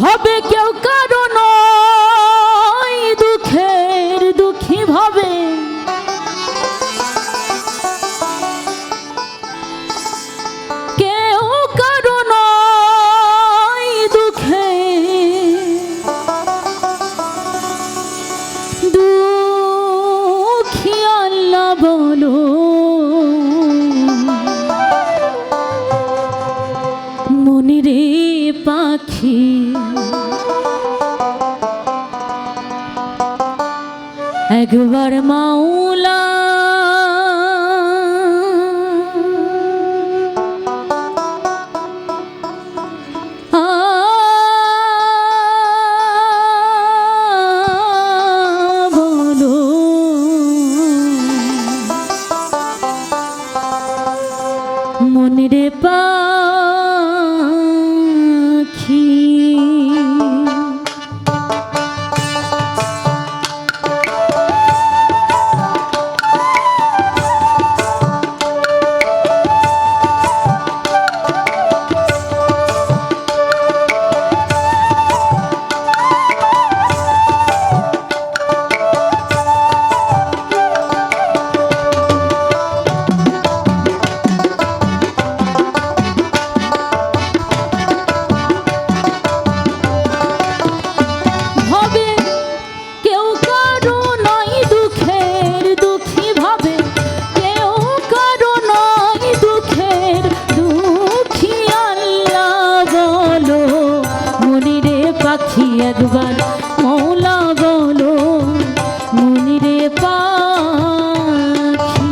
ভবে কেউ কারণ দুঃখের দুঃখী ভবে, কেউ কারণ দুঃখে দুঃখী আল্লাহ বলো মনিরে পাখি একবার মাওলা বলো মনিরে পাখি একবার মৌলা বলো মনিরে পাখি।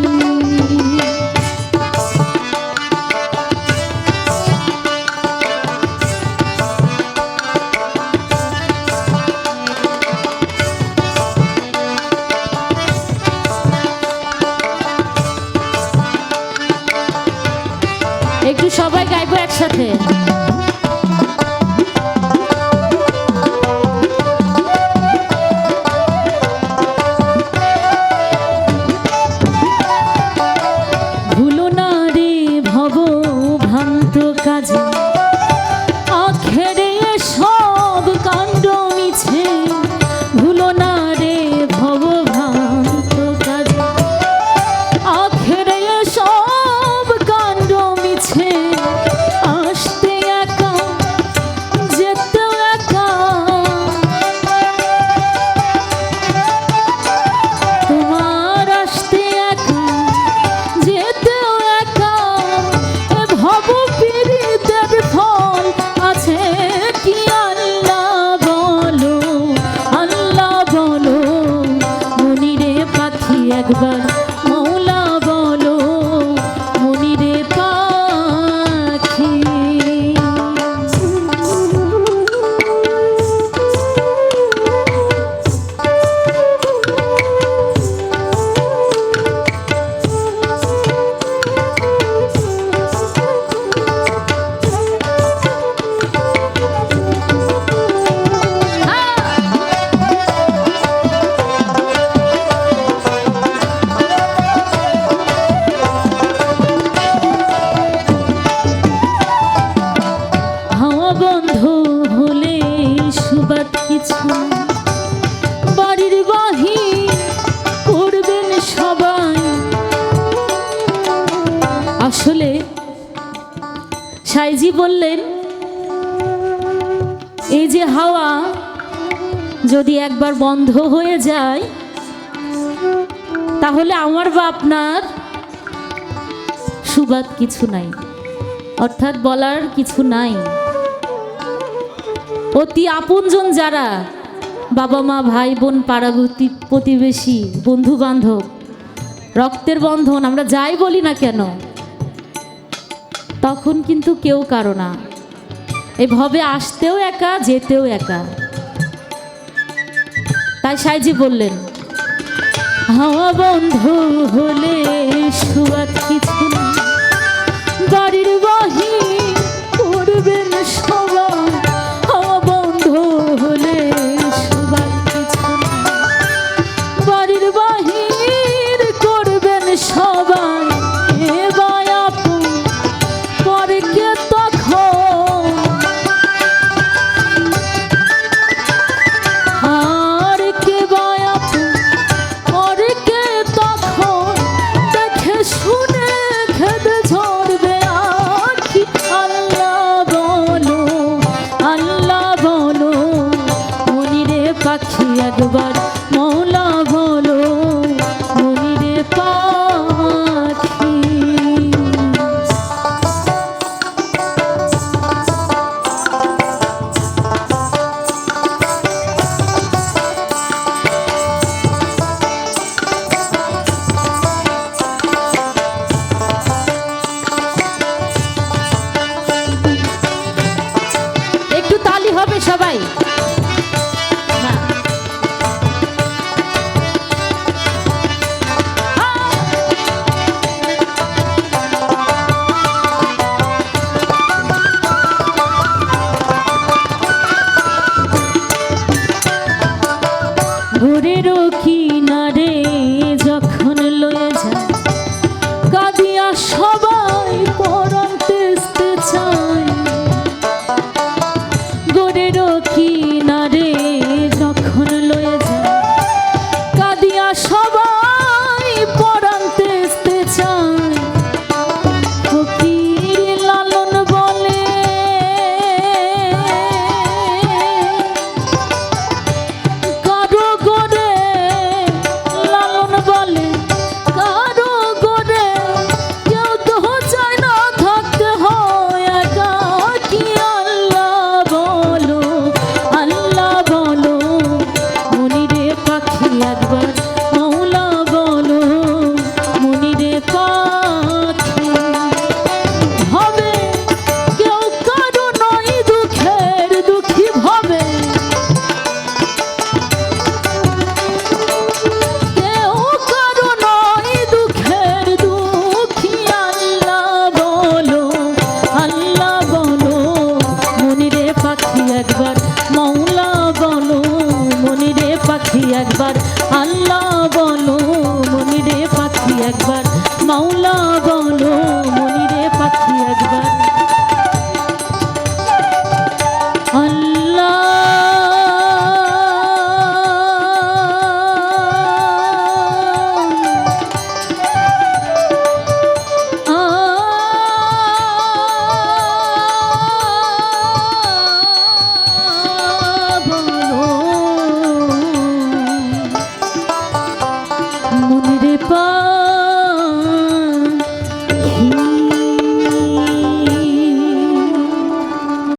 একটু সবাই গাইবো একসাথে। কাজে আখেরে সব কাণ্ড মিছে, ভুলো না রে ভব ভ্রান্ত কাজে আখেরে সব কাণ্ড মিছে, আসতে একা যেতে একা তোমার, আসতে একা যেতে একা ভব ফল আছে কি আল্লাহ বলো, আল্লাহ বলো মনিরে পাখি একবার মৌলা বলো মনিরে পাখি। বাড়ির বাহি করবেন সবাই। আসলে সাইজি বললেন এই যে হাওয়া যদি একবার বন্ধ হয়ে যায় তাহলে আমার বা আপনার সুবাদ কিছু নাই, অর্থাৎ বলার কিছু নাই। অতি আপনজন যারা বাবা মা ভাই বোন পাড়া প্রতিবেশী বন্ধু বান্ধব রক্তের বন্ধন আমরা যাই বলি না কেন তখন কিন্তু কেউ কারো না, এভাবে আসতেও একা যেতেও একা। তাই সাইজি বললেন হাওয়া বন্ধ হলে সুবাদ কিছু না, বাড়ির বাহি করবেন সবাই। হাওয়া বন্ধ হলে সুবাদ কিছু না, বাড়ির বাহির করবেন সবাই। এবার আপন পরে কে তখন পাখি একবার মৌলা বলো মনিরে পাখি। একটু তালি হবে সবাই। ভোরেরও কিনারে যখন লয়ে যায় কাঁদিয়া সবাই পরাণ তেজতে চায়। ভোরেরও কিনারে যখন লয়ে যায় কাঁদিয়া সবাই পরাণ তেজতে চায়। ফকির লালন বলে একবার